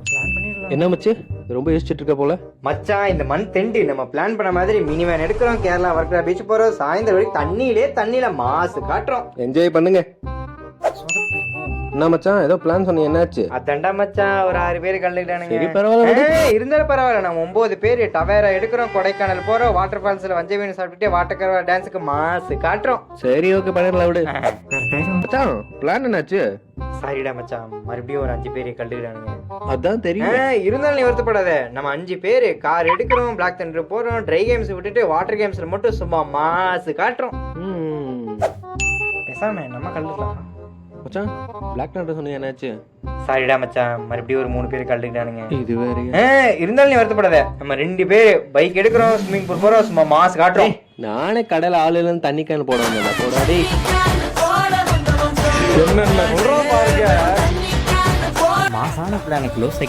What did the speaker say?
Plan பண்ணிடலாம். என்ன மச்சு ரொம்ப யோசிச்சுட்டு இருக்க போல? மச்சான், இந்த மந்த் எண்டு நம்ம பிளான் பண்ண மாதிரி மினி வேன் எடுக்கிறோம், கேரளா வர்க்கலா பீச் போறோம், சாயந்தரம் வரைக்கும் தண்ணியில மாசு காட்டுறோம். என்ஜாய் பண்ணுங்க. என்ன மச்சான் ஏதோ பிளான் சொன்னீங்க, என்னாச்சு? அத்தண்டா மச்சான், ஒரு 6 பேர் கலந்துக்கிட்டானுங்க. சரி பரவாயில்ல. இருந்தாலும் பரவாயில்ல, நம்ம 9 பேர் டவேரா எடுக்கிறோம், கொடைக்கானல் போறோம், வாட்டர் ஃபால்ஸ்ல வஞ்ச மீன் சாப்பிட்டுட்டு வாட்டர் கரவா டான்ஸுக்கு மாசு காட்டுறோம். சரி ஓகே பண்ணிடலாம் விடு. மச்சான் பிளான் என்னாச்சு? சாரிடா மச்சான், மறுபடியும் ஒரு 5 பேர் கலந்துக்கிட்டானுங்க. அதான் தெரியும். இருந்தாலும் நீ வருத்தப்படாத, நம்ம 5 பேர் கார் எடுக்கிறோம், பிளாக் தண்டர் போறோம், ட்ரை கேம்ஸ் விட்டுட்டு வாட்டர் கேம்ஸ்ல மட்டும் சும்மா மாசு காட்டுறோம். பேசாம நம்ம கலந்துக்கலாம். மச்சான் பிளாக் தண்டர் சொன்னீங்க, என்னாச்சு? சாரிடா மச்சான், மறுபடியும் ஒரு 3 பேர் கலந்துக்கிட்டானுங்க. இது வேற. இருந்தாலும் நீ வருத்தப்படாத, நம்ம 2 பேர் பைக் எடுக்கிறோம், ஸ்விம்மிங் பூல் போறோம், சும்மா மாசு காட்டுறோம். நானே கடல ஆளு இல்லைன்னு தண்ணி கேன் போட வந்தேன். போடாடி என்னென்ன சொல்றோம் பாருங்க. மாசான பிளானுக்கு